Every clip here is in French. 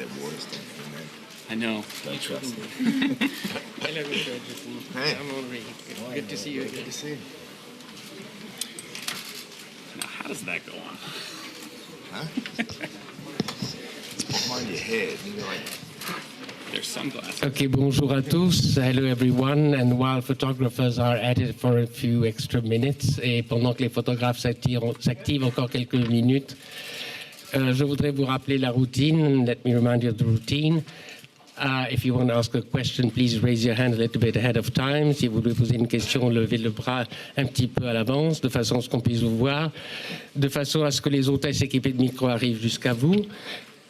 that water stuff, man. I know. Don't trust it. Hello, Mr. Edgerton. Hey. I'm Henri. Good to see you again. Good to see you. Now, how does that go on? Huh? It's behind your head. You're like, There's sunglasses. Okay, bonjour à tous. Hello everyone. And while photographers are at it for a few extra minutes, et pendant que les photographes s'activent encore quelques minutes, je voudrais vous rappeler la routine. Let me remind you of the routine. If you want to ask a question, please raise your hand a little bit ahead of time. Si vous voulez poser une question, levez le bras un petit peu à l'avance, de façon à ce qu'on puisse vous voir, de façon à ce que les hôtesses équipées de micro arrivent jusqu'à vous.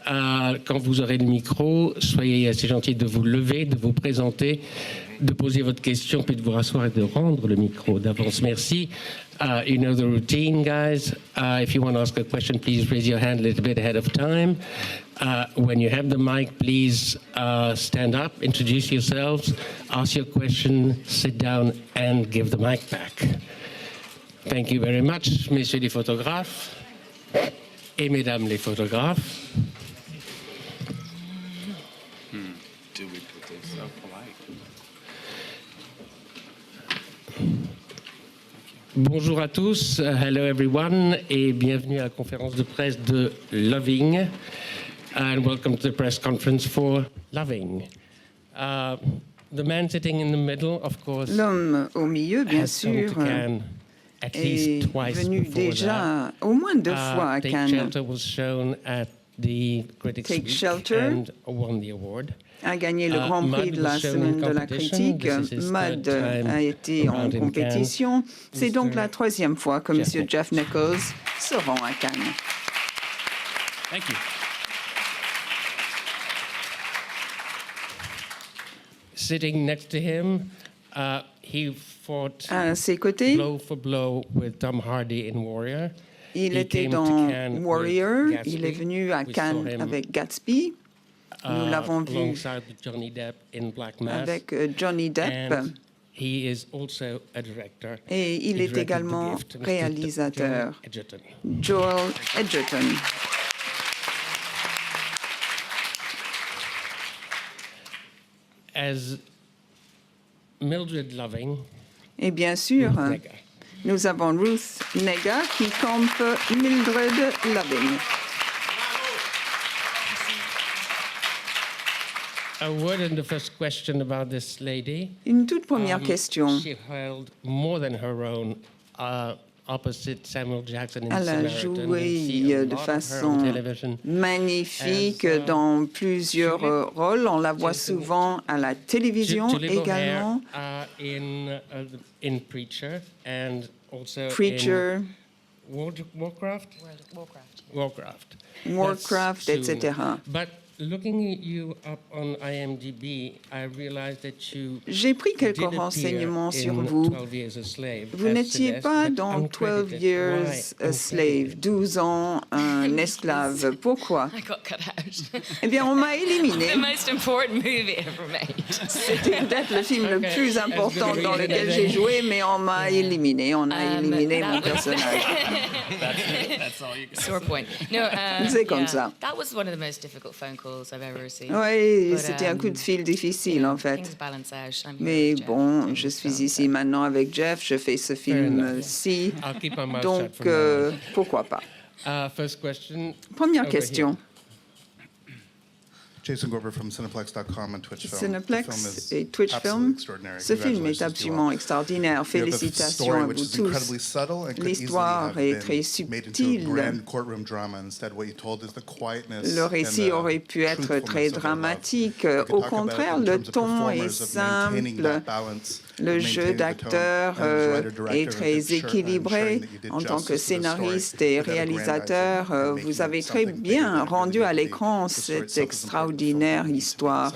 Quand vous aurez le micro, soyez assez gentil de vous lever, de vous présenter, de poser votre question, puis de vous rasseoir et de rendre le micro d'avance. Merci. You know the routine, guys. If you want to ask a question, please raise your hand a little bit ahead of time. When you have the mic, please stand up, introduce yourselves, ask your question, sit down, and give the mic back. Thank you very much, messieurs les photographes et mesdames les photographes. do we put this? So polite. Bonjour à tous, hello everyone, et bienvenue à la conférence de presse de Loving, and welcome to the press conference for Loving. The man sitting in the middle, of course, L'homme au milieu, bien has come sûr, to Cannes at est least twice venu before déjà au moins deux that. fois à Take Cannes. Shelter was shown at the Critics' Take Week Shelter and won the award. A gagné le Grand Prix Mud de la was shown Semaine in de la competition. Critique. This is his Mud third time a été en around in compétition. C'est donc Mr. la troisième fois que Jeff M. Jeff Nichols se rend à Cannes. Thank you. Sitting next to him, he fought À ses côtés, blow for blow with Tom Hardy in Warrior. il He était came to dans Cannes with Warrior. Gatsby. Il est venu à We saw Cannes him, avec Gatsby. Nous l'avons vu alongside Johnny Depp in Black Mass. avec Johnny Depp. And he is also a director. Et il He est directed également The Gift, Mr. réalisateur. Joel Edgerton. Joel Edgerton. As Mildred Loving, Et bien sûr, Nega. nous avons Ruth Nega qui campe Mildred Loving. A word in the first question about this lady. Une toute première question. She held more than her own opposite Samuel Jackson in Elle a Samaritan. You joué see a de lot of her on façon television. magnifique As, dans plusieurs rôles. On la voit souvent à la télévision To Little également. Hair, in Preacher and also Preacher, in Warcraft. Warcraft. Warcraft, That's soon. etc. But looking you up on IMDb, I realized that you J'ai pris quelques did appear renseignements sur in vous. 12 Years a Slave Vous as n'étiez Celeste, pas but dans 12 uncredited. Years Why a Slave, uncredited? 12 ans, un esclave. Pourquoi? I got cut out. Eh bien, on m'a éliminé. The most important movie ever made. C'était peut-être le film le Okay. plus important dans lequel j'ai joué, mais on m'a éliminé. On a éliminé mon personnage. That's all you got. Sore point. No, C'est comme ça. That was one of the most difficult phone calls I've ever received. Oui, But, c'était un coup de fil difficile, en fait. Things balance out. I'm here Mais with Jeff, bon, je and suis so, ici maintenant avec Jeff, je fais ce film-ci, I'll keep my mouth donc shut from now on. pourquoi pas. First question. Première over question. Jason Gorber from Cineplex.com and Twitch Film. Cineplex et Twitch Film. Ce film est absolument extraordinaire. Félicitations à vous tous. L'histoire est très subtile. Le récit aurait pu être très dramatique. Au contraire, le ton est simple. Le jeu d'acteur est très équilibré. En tant que scénariste et réalisateur, vous avez très bien rendu à l'écran cette extraordinaire histoire.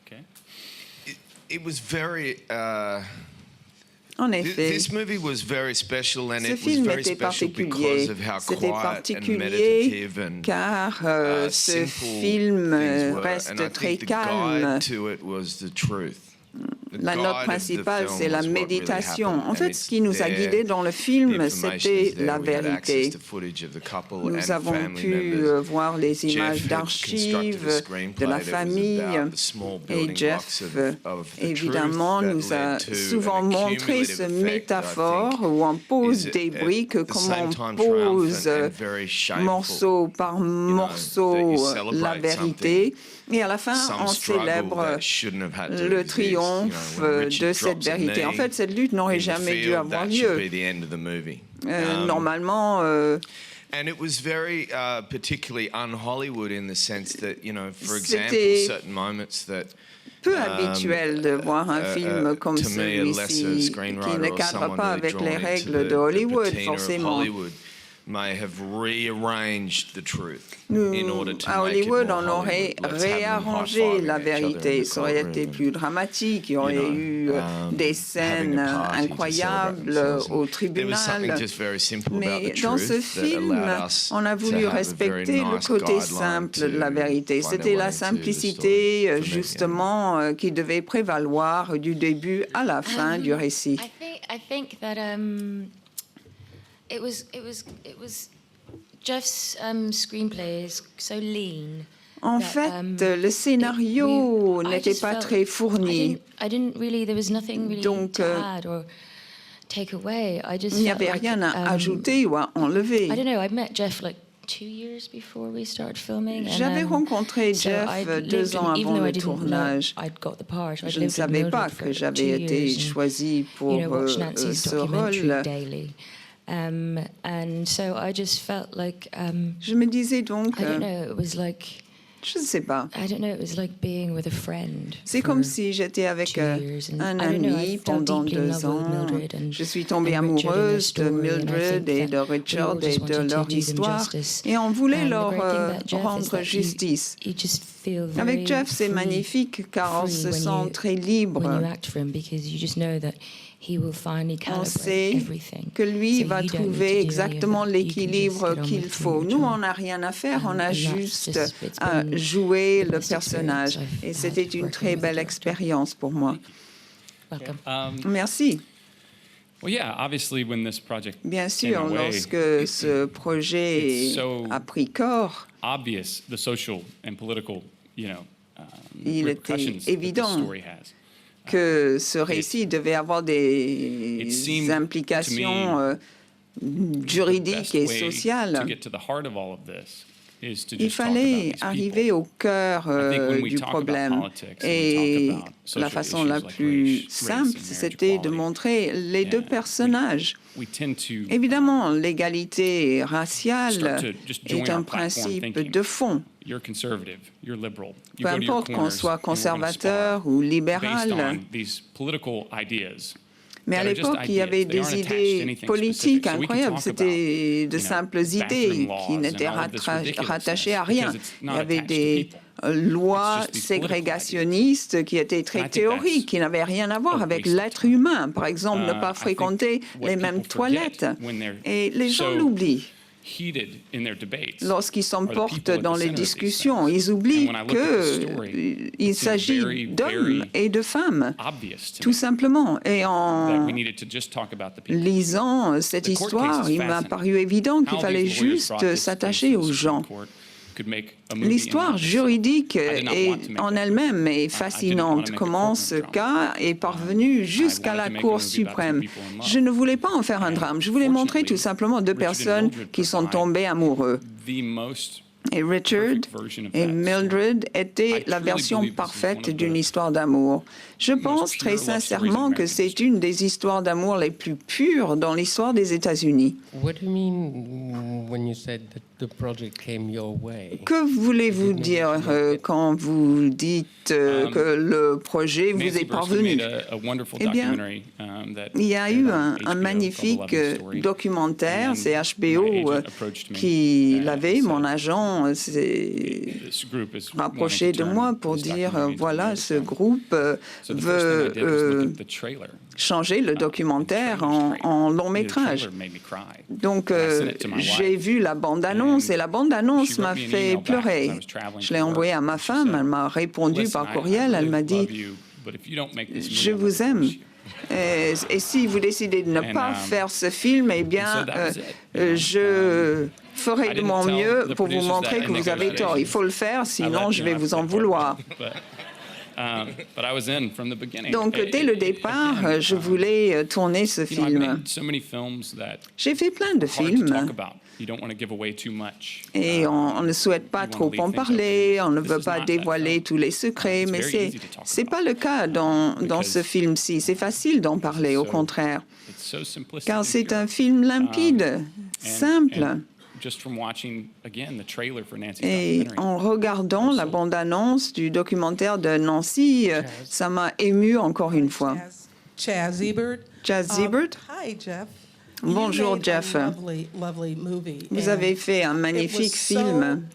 Okay. It was very. En effet, This movie was very special, and ce it was film very était special particulier. because of how C'était quiet and particulier meditative and car ce simple film things were. reste And I très think the calme. guide to it was the truth. La note principale, c'est la méditation. En fait, ce qui nous a guidés dans le film, c'était la vérité. Nous avons pu voir les images d'archives de la famille et Jeff, évidemment, nous a souvent montré ce métaphore où on pose des briques, comment on pose morceau par morceau la vérité. Et à la fin, on célèbre le triomphe de cette vérité. En fait, cette lutte n'aurait jamais dû avoir lieu. Normalement, And it was very particularly un-Hollywood in the sense that, you know, for example, c'était certain moments that peu habituel de voir un film comme celui-ci qui ne cadre pas avec les règles de Hollywood, forcément. À Hollywood, on aurait réarrangé la vérité. Ça aurait été plus dramatique. Il y aurait eu des scènes incroyables au tribunal. Mais dans ce film, on a voulu respecter le côté simple de la vérité. C'était la simplicité, justement, qui devait prévaloir du début à la fin du récit. I think that it was Jeff's screenplay is so lean. En fait, le scénario n'était pas très fourni. Donc, il n'y avait rien à ajouter ou à enlever. J'avais rencontré Jeff 2 ans avant le tournage. Je ne savais pas que j'avais été choisie pour ce rôle. Je me disais donc, je ne sais pas. C'est comme si j'étais avec un ami pendant 2 ans. Je suis tombée amoureuse de Mildred et de Richard et de leur histoire, et on voulait leur rendre justice. Avec Jeff, c'est magnifique car on se sent très libre. On sait que lui va trouver exactement l'équilibre qu'il faut. Nous, on n'a rien à faire, on a juste à jouer le personnage. Et c'était une très belle expérience pour moi. Merci. Bien sûr, lorsque ce projet a pris corps, il était évident que ce récit devait avoir des implications juridiques et sociales. Il fallait arriver au cœur du problème. Et la façon la plus simple, c'était de montrer les 2 personnages. Évidemment, l'égalité raciale est un principe de fond. Peu importe qu'on soit conservateur ou libéral. Mais à l'époque, il y avait des idées politiques incroyables. C'était de simples idées qui n'étaient rattachées à rien. Il y avait des lois ségrégationnistes qui étaient très théoriques, qui n'avaient rien à voir avec l'être humain. Par exemple, ne pas fréquenter les mêmes toilettes. Et les gens l'oublient. Lorsqu'ils s'emportent dans les discussions, ils oublient qu'il s'agit d'hommes et de femmes, tout simplement. Et en lisant cette histoire, il m'a paru évident qu'il fallait juste s'attacher aux gens. L'histoire juridique en elle-même est fascinante. Comment ce cas est parvenu jusqu'à la Cour suprême. Je ne voulais pas en faire un drame. Je voulais montrer tout simplement 2 personnes qui sont tombées amoureux. Et Richard et Mildred étaient la version parfaite d'une histoire d'amour. Je pense très sincèrement que c'est une des histoires d'amour les plus pures dans l'histoire des États-Unis. Que voulez-vous dire quand vous dites que le projet vous est parvenu? Eh bien, il y a eu un magnifique documentaire, c'est HBO qui l'avait. Mon agent s'est rapproché de moi pour dire, voilà, ce groupe veut changer le documentaire en long métrage. Donc, j'ai vu la bande-annonce et la bande-annonce m'a fait pleurer. Je l'ai envoyée à ma femme, elle m'a répondu par courriel, elle m'a dit but if you don't make this Je movie, I'm vous gonna aime. divorce you. Et si vous décidez de ne pas faire ce film, eh bien, je ferai de mon mieux pour vous montrer que vous avez tort. Il faut le faire, sinon je vais vous en vouloir. But I was in from the beginning. Donc, dès le départ, je voulais tourner ce You know, I've film. made so many films that J'ai fait plein de hard to films. talk about. You don't want to give away too much. Et on ne souhaite pas trop en parler, on ne veut pas dévoiler tous les secrets, mais c'est pas le cas dans ce film-ci. C'est facile d'en parler, au contraire, It's so simplistic. car c'est un film limpide, simple. Just from watching again the trailer for Nancy's Et documentary. en regardant la bande-annonce du documentaire de Nancy, ça m'a ému encore une fois. Chaz Ebert. Chaz Ebert. Hi, Jeff. Bonjour, You made Jeff. a lovely, lovely movie, Vous and avez fait un it magnifique was so film.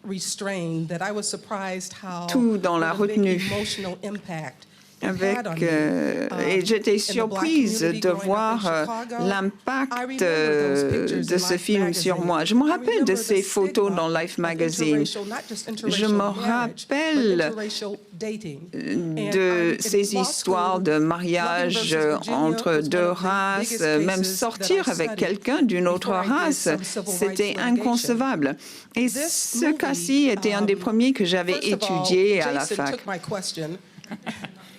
restrained that I was surprised how Tout dans la what a big retenue. Emotional impact it Avec, had on me. et j'étais In the black surprise community de growing up in voir Chicago, I l'impact remember those pictures de in ce Life film sur magazine. moi. Je me I rappelle de remember ces the photos stigma dans Life of magazine. interracial, not just Je interracial me marriage, but rappelle interracial dating. de And ces in law histoires school, de Loving mariage versus Virginia entre was one deux of the races, biggest même cases sortir that I avec studied quelqu'un d'une autre before I did race, some civil rights c'était litigation. inconcevable. Et This ce movie, cas-ci était un des premiers que j'avais First of all, étudié à la Jason fac. took my question.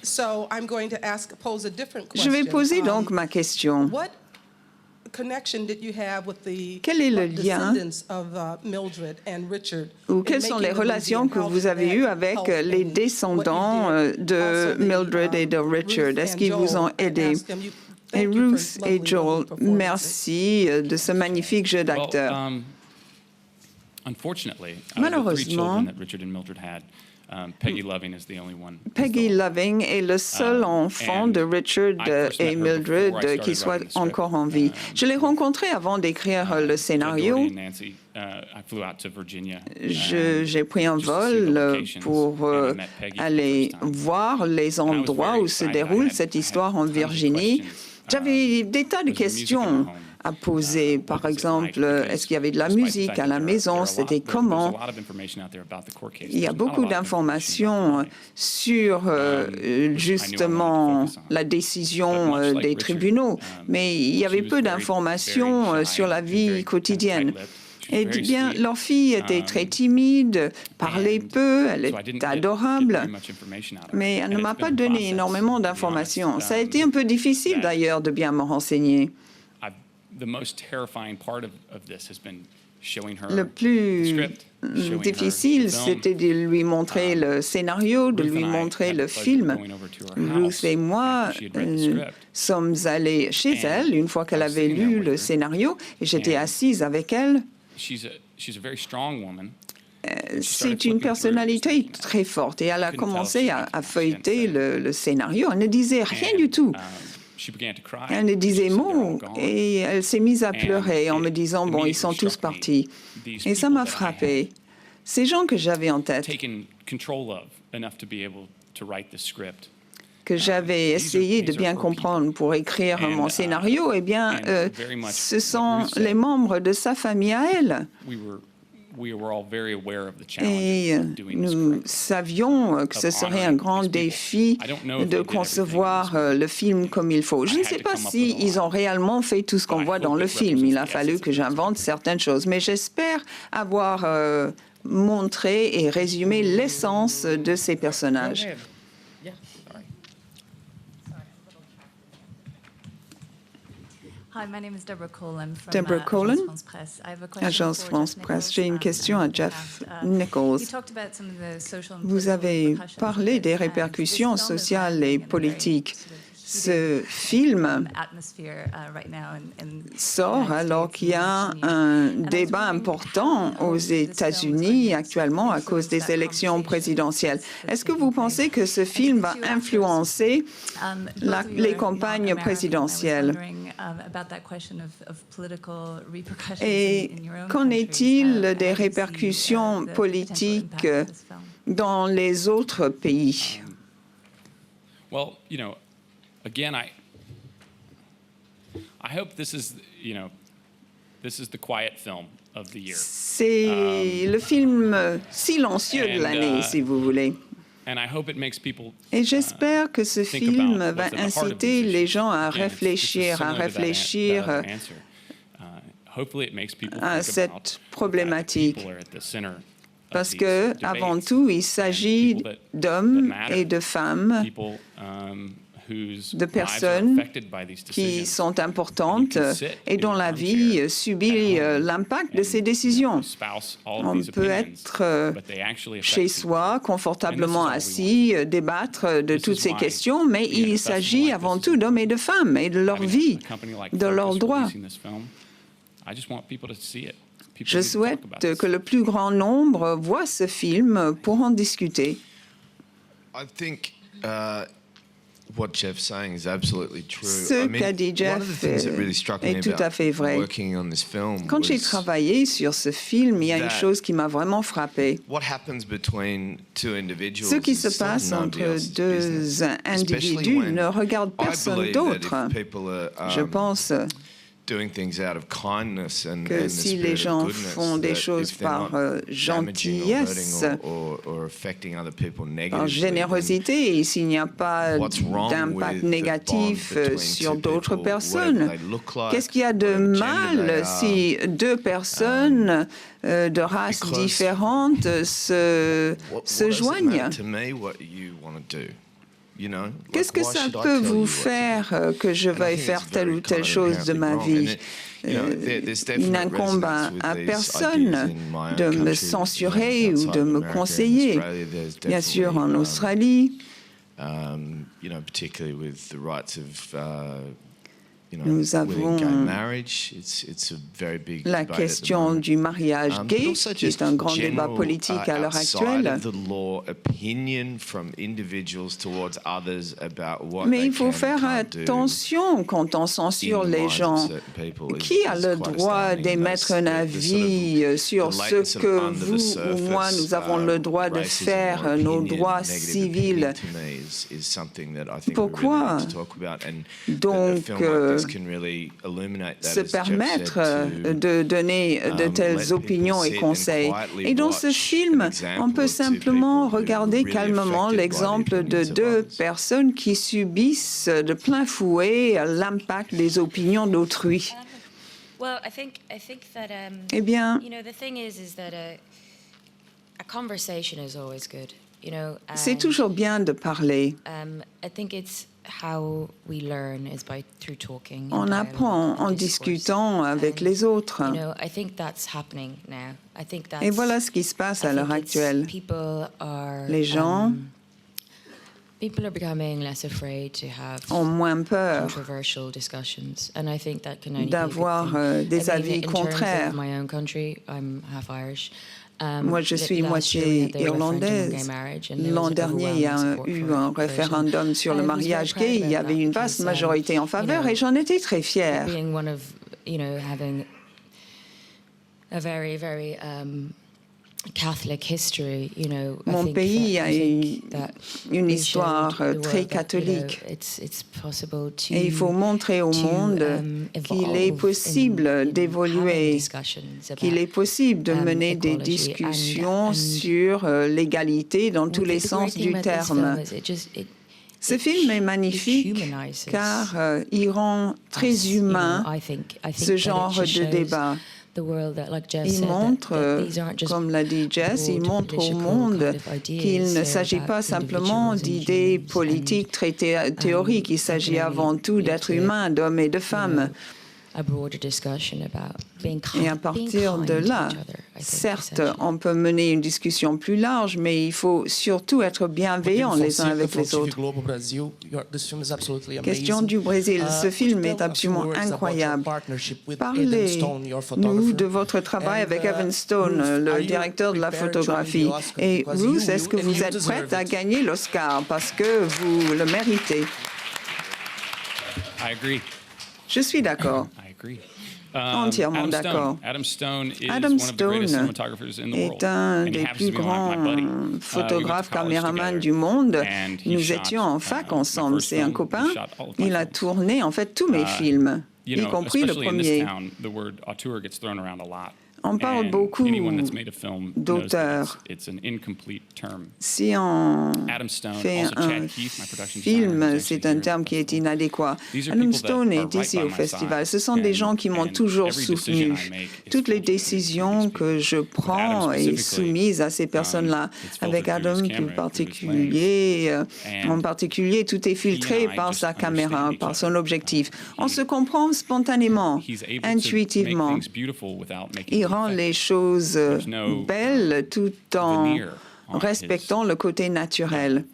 So I'm going to pose a different Je question. vais poser donc ma question. What connection did you have with the Quel est le lien descendants of Mildred and Richard? Ou in quelles sont making les the movie, relations and que how vous did avez that eues avec help les in what descendants you did? de Also, Mildred et de Richard? Ruth Est-ce qu'ils and vous ont Joel, I aidé? asked them, Et thank you for Ruth et lovely Joel, performances. merci de ce magnifique jeu d'acteur. Unfortunately, Malheureusement, the three children that Richard and Mildred had, Peggy Loving is the only one. Peggy Loving est le seul enfant de Richard et Mildred qui soit encore en vie. Je l'ai rencontré avant d'écrire le scénario. J'ai pris un vol pour aller voir les endroits où se déroule cette histoire en Virginie. J'avais des tas de questions à poser. Par exemple, est-ce qu'il y avait de la musique à la maison? C'était comment? Il y a beaucoup d'informations sur justement la décision des tribunaux, mais il y avait peu d'informations sur la vie quotidienne. Eh bien, leur fille était très timide, parlait peu, elle était adorable, mais elle ne m'a pas donné énormément d'informations. Ça a été un peu difficile d'ailleurs de bien me renseigner. Le plus difficile, c'était de lui montrer le scénario, de lui montrer le film. Ruth et moi sommes allés chez elle une fois qu'elle avait lu le scénario et j'étais assise avec elle. C'est une personnalité très forte et elle a commencé à feuilleter le scénario. Elle ne disait rien du tout. Elle ne disait mot et elle s'est mise à pleurer en me disant « bon, ils sont tous partis ». Et ça m'a frappé. Ces gens que j'avais en tête, que j'avais essayé de bien comprendre pour écrire mon scénario, eh bien, ce sont les membres de sa famille à elle. Et nous savions que ce serait un grand défi de concevoir le film comme il faut. Je ne sais pas s'ils ont réellement fait tout ce qu'on voit dans le film. Il a fallu que j'invente certaines choses, mais j'espère avoir montré et résumé l'essence de ces personnages. Hi, my name is Deborah Cole. I'm from Deborah Colin, Agence France Presse. I have a question Agence for France Jeff Presse. Nichols, J'ai une question à Jeff you Nichols. talked about some of the social and Vous political avez repercussions parlé of des this, and répercussions this film is sociales et happening in a very politiques. sort of Ce heated, film atmosphere right now in sort the United alors States qu'il y a and Virginia. un And I was débat wondering important how aux this film is États-Unis going to actuellement à cause des influence that élections conversation présidentielles. that's Est-ce que taking vous place? pensez que ce And film va to you, actors, influencer both of you les are campagnes American, and I was présidentielles? wondering, about that question of political repercussions Et in your own qu'en countries. est-il How des do you see, répercussions the potential politiques impact of this film? dans les autres pays? Well, you know, again, I hope this is the quiet film of the year. C'est le film silencieux de l'année, si vous voulez. And I hope it makes people, Et j'espère que ce think film about va what's at the heart of inciter these les issues. gens à Again, it's réfléchir, similar to that other answer. Hopefully it makes people à think cette about problématique. that people are at the center of Parce these que, debates, avant tout, il s'agit people that d'hommes matter, et de femmes, people, whose de lives are personnes affected by these qui decisions. sont importantes You can sit et dont in la an vie armchair subit at home l'impact de and, ces décisions. espouse all of On these peut opinions, être but they actually affect chez people. soi, confortablement assis, débattre de This toutes is ces why questions, mais being at a il festival s'agit like avant this tout is d'hommes et de femmes et de leur Having vie, a company like de leurs Focus droits. releasing this film, I just want people to see it. People Je need to talk souhaite about this. que le plus grand nombre voit ce film pour en discuter. I think what Jeff's saying is absolutely true. Ce qu'a dit one of the Jeff things that really struck me est tout à fait about vrai. working on this film Quand j'ai was travaillé sur ce film, il y a une that chose qui m'a vraiment frappée. what happens between two individuals Ce qui is se sort of passe nobody entre else's deux business, especially individus when ne regarde I personne believe that d'autre. if people are, Je pense doing things out of kindness and que the si spirit les of gens goodness, font des that choses if they're par not damaging or hurting gentillesse, or affecting other people par negatively, générosité, et s'il n'y a pas what's wrong d'impact with the négatif bond between sur two d'autres people, personnes, whatever they look like, qu'est-ce qu'il y a de whatever gender they mal are, si deux personnes de races because différentes se what does it joignent? matter to me what you want to do? You know, like, Qu'est-ce que why ça should I peut tell you vous what to do? faire que je And I veuille think faire it's telle very ou telle kind of chose de ma inherently vie? wrong. And you know, there's Il definite n'incombe resonance with à these personne ideas in my own de me country, censurer ou outside de me America and conseiller. Australia, there's Bien sûr, en definitely, Australie, you know, particularly with the rights of, you know, nous within gay avons marriage, it's a very big la debate at the question moment. du mariage But gay, also qui est just un grand débat general, politique à l'heure outside actuelle. of the law, opinion from individuals towards others about what Mais they il faut can faire and can't do attention quand on in censure the les minds of gens. certain people Qui a is le quite droit astounding. d'émettre un The sort of- avis sur the ce latest que under the vous ou moi, surface, nous avons le droit de racism faire, or nos opinion, droits negative civils? opinion to me is something that I think we Pourquoi really need to talk about, and donc that a film like this can really illuminate that, se as Jeff permettre said, to, de donner de let telles people opinions et sit and conseils. quietly Et dans ce watch film, an example on peut of two simplement people who regarder were really calmement affected by the l'exemple de opinions of deux others. personnes qui subissent de plein fouet l'impact des opinions d'autrui. Well, I think that Eh bien, you know, the thing is that a conversation is always good. You know, c'est and, toujours bien de parler. I think it's how we learn is through talking. and On dialogue apprend and en discourse. discutant avec les autres. You know, I think that's happening now. I think that's. Et voilà ce qui se passe I à l'heure think it's- actuelle. People are. Les gens People are becoming less afraid to have ont moins peur controversial discussions, and I think that can only d'avoir be a good thing. des I mean, avis in terms contraires. of my own country, I'm half Irish. Moi, je suis moitié irlandaise. L'an dernier, il y a eu un référendum sur le mariage gay. Il y avait une vaste majorité en faveur et j'en étais très fière. Being one of, you know, having a very, very Catholic history, you know. Mon pays a une histoire très catholique. Et il faut montrer au monde qu'il est possible d'évoluer, qu'il est possible de mener des discussions sur l'égalité dans tous les sens du terme. Ce film est magnifique car il rend très humain ce genre de débat. Il montre, comme l'a dit Jess, il montre au monde qu'il ne s'agit pas simplement d'idées politiques très théoriques, il s'agit avant tout d'êtres humains, d'hommes et de femmes. Et à partir de là, certes, on peut mener une discussion plus large, mais il faut surtout être bienveillants les uns avec les autres. Question du Brésil. Ce film est absolument incroyable. Parlez-nous de votre travail avec Evan Stone, le directeur de la photographie. Et Ruth, est-ce que vous êtes prête à gagner l'Oscar parce que vous le méritez? I agree. Je suis d'accord. I agree. Entièrement d'accord. Adam Stone is Adam one of the greatest Stone cinematographers in the world. est un And he des happens plus to be my buddy. grands photographes, We went to college caméramans together, du monde. and he Nous shot, étions en fac my ensemble. first C'est un film. copain. He shot all of my Il a films. tourné en fait tous mes films, You y know, compris le especially in this premier. town, the word auteur gets thrown around a lot. On parle beaucoup d'auteurs. Si on fait un film, c'est un terme qui est inadéquat. Adam Stone est ici au festival. Ce sont des gens qui m'ont toujours soutenu. Toutes les décisions que je prends sont soumises à ces personnes-là. Avec Adam, en particulier, tout est filtré par sa caméra, par son objectif. On se comprend spontanément, intuitivement. Il rend les choses belles tout en respectant le côté naturel.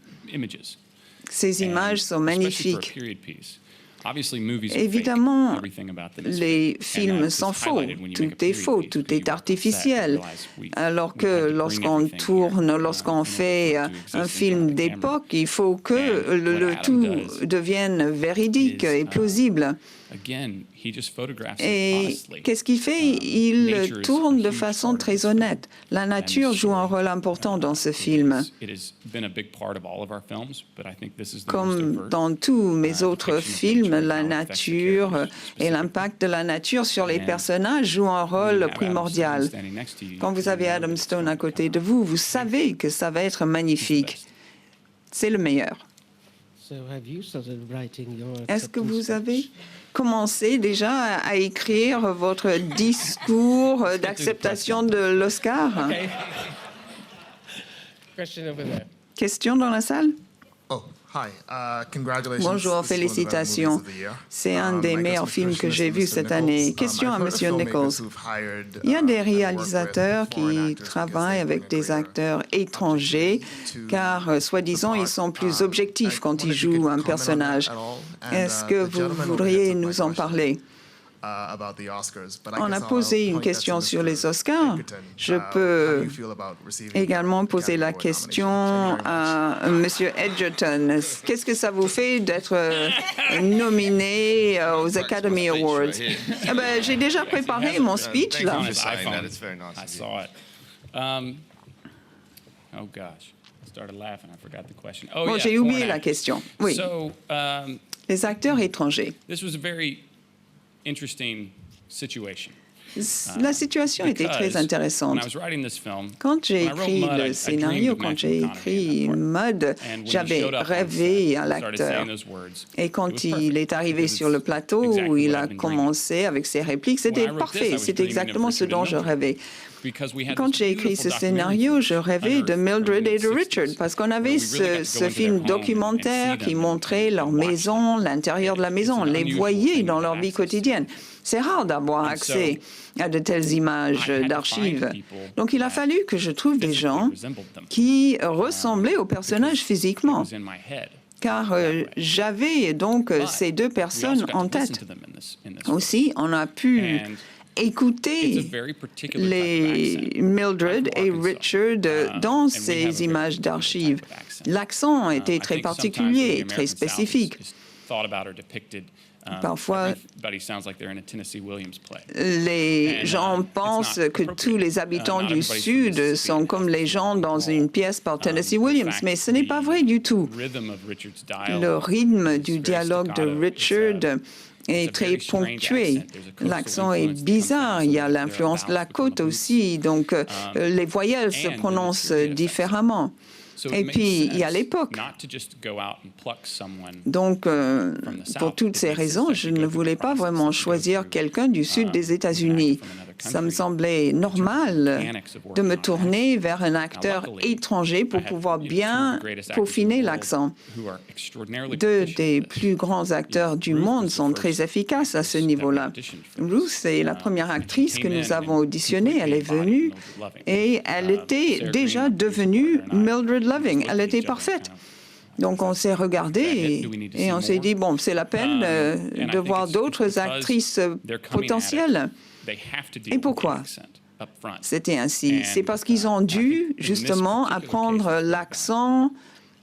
Ces images sont magnifiques. Évidemment, les films sont faux, tout est artificiel. Alors que lorsqu'on fait un film d'époque, il faut que le tout devienne véridique et plausible. Et qu'est-ce qu'il fait? Il tourne de façon très honnête. La nature joue un rôle important dans ce film. Comme dans tous mes autres films, la nature et l'impact de la nature sur les personnages jouent un rôle primordial. Quand vous avez Adam Stone à côté de vous, vous savez que ça va être magnifique. C'est le meilleur. Est-ce que vous avez commencé déjà à écrire votre discours d'acceptation de l'Oscar? Question dans la salle? Bonjour, félicitations. C'est un des meilleurs films que j'ai vu cette année. Question à M. Nichols. Il y a des réalisateurs qui travaillent avec des acteurs étrangers, car, soi-disant, ils sont plus objectifs quand ils jouent un personnage. Est-ce que vous voudriez nous en parler? On a posé une question sur les Oscars. Je peux également poser la question à M. Edgerton. Qu'est-ce que ça vous fait d'être nominé aux Academy Awards? J'ai déjà préparé mon speech, là. Bon, j'ai oublié la question. Oui. Les acteurs étrangers. La situation était très intéressante. Quand j'ai écrit le scénario, quand j'ai écrit Mud, j'avais rêvé à l'acteur. Et quand il est arrivé sur le plateau, où il a commencé avec ses répliques, c'était parfait. C'était exactement ce dont je rêvais. Quand j'ai écrit ce scénario, je rêvais de Mildred et de Richard, parce qu'on avait ce film documentaire qui montrait leur maison, l'intérieur de la maison. On les voyait dans leur vie quotidienne. C'est rare d'avoir accès à de telles images d'archives. Donc il a fallu que je trouve des gens qui ressemblaient aux personnages physiquement. Car j'avais donc ces deux personnes en tête. Aussi, on a pu écouter les Mildred et Richard dans ces images d'archives. L'accent était très particulier, très spécifique. Parfois, les gens pensent que tous les habitants du Sud sont comme les gens dans une pièce par Tennessee Williams, mais ce n'est pas vrai du tout. Le rythme du dialogue de Richard est très ponctué. L'accent est bizarre. Il y a l'influence de la côte aussi, donc les voyelles se prononcent différemment. Et puis, il y a l'époque. Donc, pour toutes ces raisons, je ne voulais pas vraiment choisir quelqu'un du sud des États-Unis. Ça me semblait normal de me tourner vers un acteur étranger pour pouvoir bien peaufiner l'accent. Deux des plus grands acteurs du monde sont très efficaces à ce niveau-là. Ruth est la première actrice que nous avons auditionnée. Elle est venue et elle était déjà devenue Mildred Loving. Elle était parfaite. Donc, on s'est regardé et on s'est dit, bon, c'est la peine de voir d'autres actrices potentielles. Et pourquoi c'était ainsi? C'est parce qu'ils ont dû, justement, apprendre l'accent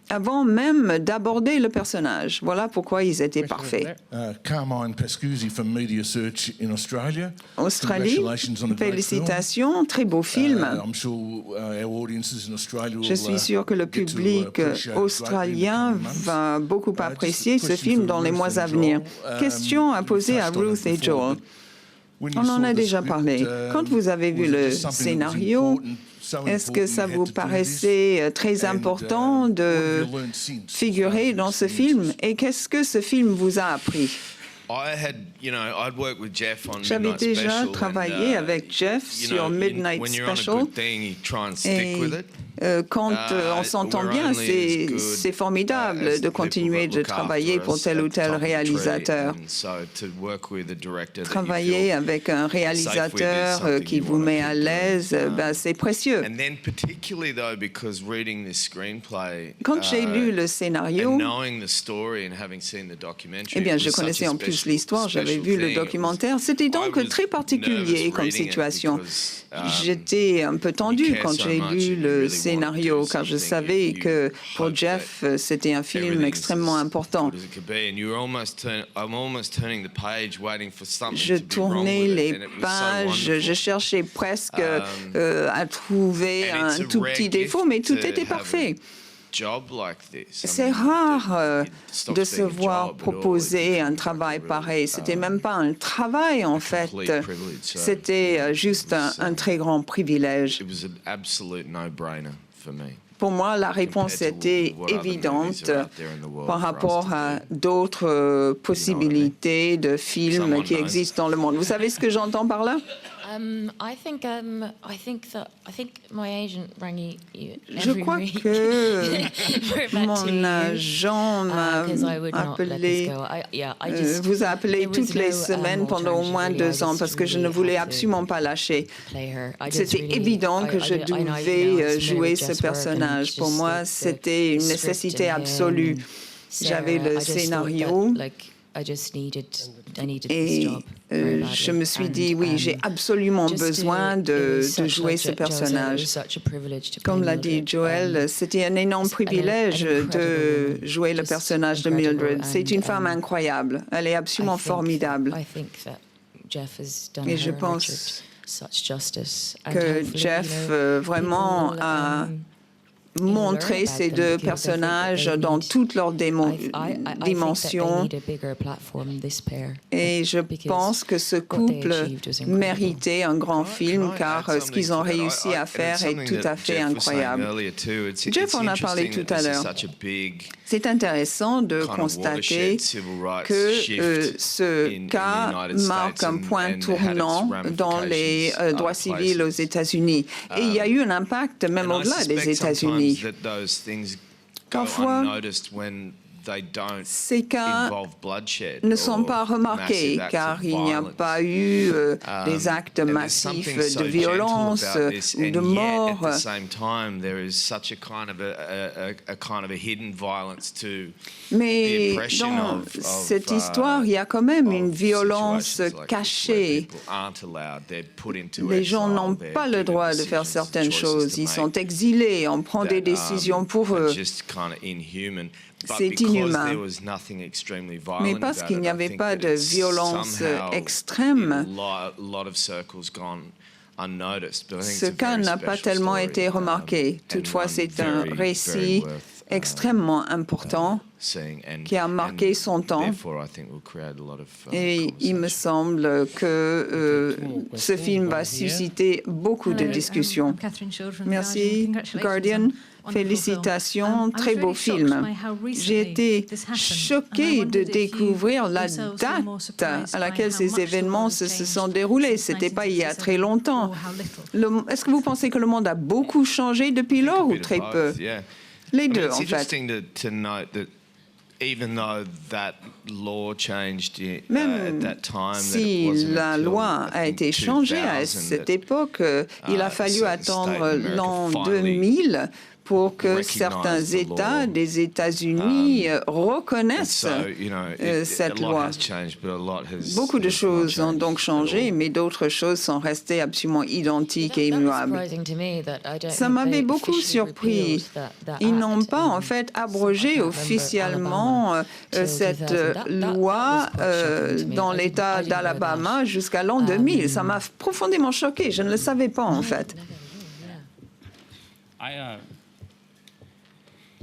avant même d'aborder le personnage. Voilà pourquoi ils étaient parfaits. Carmine Pescuzzi from Media Search in Australia. Australie, félicitations, très beau film. Je suis sûr que le public australien va beaucoup apprécier ce film dans les mois à venir. Question à poser à Ruth et Joel. On en a déjà parlé. Quand vous avez vu le scénario, est-ce que ça vous paraissait très important de figurer dans ce film? Et qu'est-ce que ce film vous a appris? J'avais déjà travaillé avec Jeff sur Midnight Special. Et quand on s'entend bien, c'est formidable de continuer de travailler pour tel ou tel réalisateur. Travailler avec un réalisateur qui vous met à l'aise, c'est précieux. Quand j'ai lu le scénario, eh bien, je connaissais en plus l'histoire, j'avais vu le documentaire. C'était donc très particulier comme situation. J'étais un peu tendue quand j'ai lu le scénario, car je savais que pour Jeff, c'était un film extrêmement important. Je tournais les pages, je cherchais presque à trouver un tout petit défaut, mais tout était parfait. C'est rare de se voir proposer un travail pareil. C'était même pas un travail, en fait. C'était juste un très grand privilège. Pour moi, la réponse était évidente par rapport à d'autres possibilités de films qui existent dans le monde. Vous savez ce que j'entends par là? Je crois que mon agent m'a appelé, vous a appelé toutes les semaines pendant au moins 2 ans parce que je ne voulais absolument pas lâcher. C'était évident que je devais jouer ce personnage. Pour moi, c'était une nécessité absolue. J'avais le scénario. Et je me suis dit, oui, j'ai absolument besoin de jouer ce personnage. Comme l'a dit Joel, c'était un énorme privilège de jouer le personnage de Mildred. C'est une femme incroyable. Elle est absolument formidable. Et je pense que Jeff vraiment a montrer ces 2 personnages dans toutes leurs dimensions. Et je pense que ce couple méritait un grand film car ce qu'ils ont réussi à faire est tout à fait incroyable. Jeff en a parlé tout à l'heure. C'est intéressant de constater que ce cas marque un point tournant dans les droits civils aux États-Unis. Et il y a eu un impact même au-delà des États-Unis. Parfois, ces cas ne sont pas remarqués car il n'y a pas eu des actes massifs de violence ou de mort. Mais dans cette histoire, il y a quand même une violence cachée. Les gens n'ont pas le droit de faire certaines choses. Ils sont exilés, on prend des décisions pour eux. C'est inhumain. Mais parce qu'il n'y avait pas de violence extrême, ce cas n'a pas tellement été remarqué. Toutefois, c'est un récit extrêmement important qui a marqué son temps. Et il me semble que ce film va susciter beaucoup de discussions. Merci, Guardian. Félicitations, très beau film. J'ai été choquée de découvrir la date à laquelle ces événements se sont déroulés. Ce n'était pas il y a très longtemps. Est-ce que vous pensez que le monde a beaucoup changé depuis lors ou très peu? Les deux, en fait. Même si la loi a été changée à cette époque, il a fallu attendre l'an 2000 pour que certains États des États-Unis reconnaissent cette loi. Beaucoup de choses ont donc changé, mais d'autres choses sont restées absolument identiques et immuables. Ça m'avait beaucoup surpris. Ils n'ont pas, en fait, abrogé officiellement cette loi dans l'État d'Alabama jusqu'à l'an 2000. Ça m'a profondément choquée. Je ne le savais pas, en fait.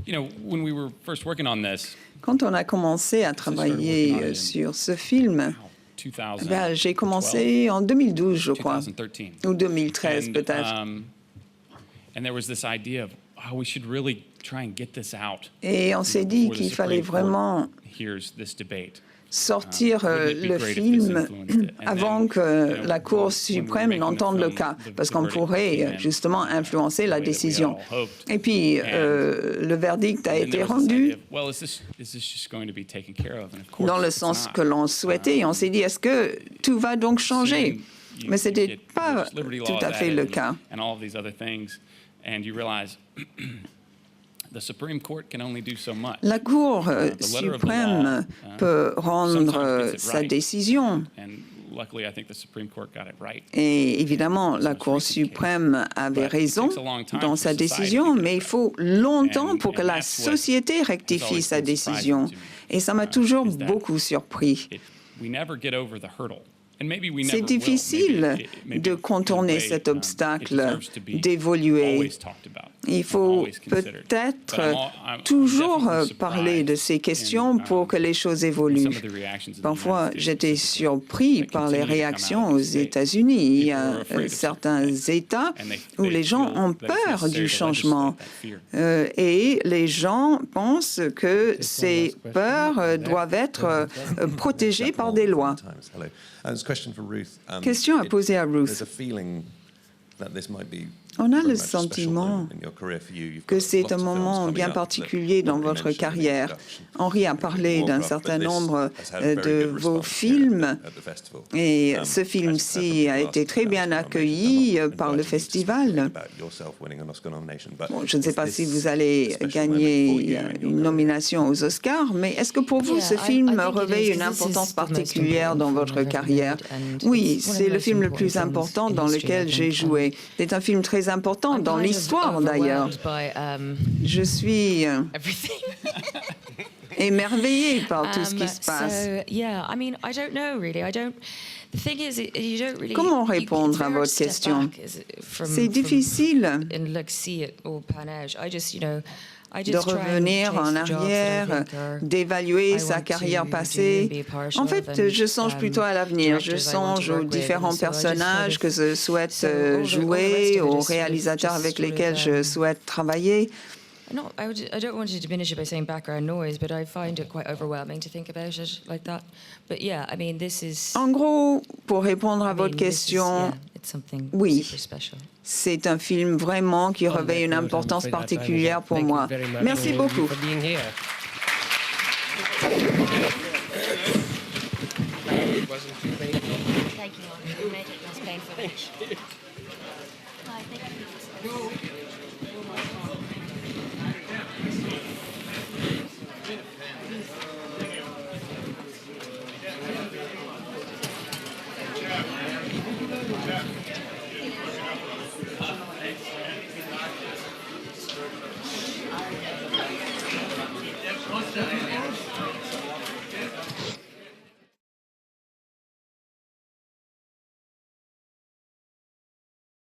When we were first working on this, quand on a commencé à travailler sur ce film, 2012. J'ai commencé en 2012, je crois, 2013. ou 2013 And, peut-être. And there was this idea of how we should really try and get this out. Et on s'est dit qu'il fallait vraiment Here's this debate. sortir le film avant que la Cour suprême n'entende le cas, parce qu'on pourrait justement influencer la décision. Et puis, le verdict a été rendu dans le sens que l'on souhaitait. Et on s'est dit, est-ce que tout va donc changer? Mais ce n'était pas tout à fait le cas. La Cour suprême peut rendre sa décision. Et évidemment, la Cour suprême avait raison dans sa décision, mais il faut longtemps pour que la société rectifie sa décision. Et ça m'a toujours beaucoup surpris. C'est difficile de contourner cet obstacle, d'évoluer. Il faut peut-être toujours parler de ces questions pour que les choses évoluent. Parfois, j'étais surpris par les réactions aux États-Unis. Il y a certains États où les gens ont peur du changement et les gens pensent que ces peurs doivent être protégées par des lois. Question à poser à Ruth. On a le sentiment que c'est un moment bien particulier dans votre carrière. Henri a parlé d'un certain nombre de vos films et ce film-ci a été très bien accueilli par le festival. Bon, je ne sais pas si vous allez gagner une nomination aux Oscars, mais est-ce que pour vous ce film revêt une importance particulière dans votre carrière? Oui, c'est le film le plus important dans lequel j'ai joué. C'est un film très important dans l'histoire d'ailleurs. Je suis émerveillée par tout ce qui se passe. Comment répondre à votre question? C'est difficile de revenir en arrière, d'évaluer sa carrière passée. En fait, je songe plutôt à l'avenir. Je songe aux différents personnages que je souhaite jouer, aux réalisateurs avec lesquels je souhaite travailler. I don't want to diminish it by saying background noise, but I find it quite overwhelming to think about it like that. But yeah, I mean, this is. En gros, pour répondre à votre question, oui, c'est un film vraiment qui revêt une importance particulière pour moi. Merci beaucoup. Thank you.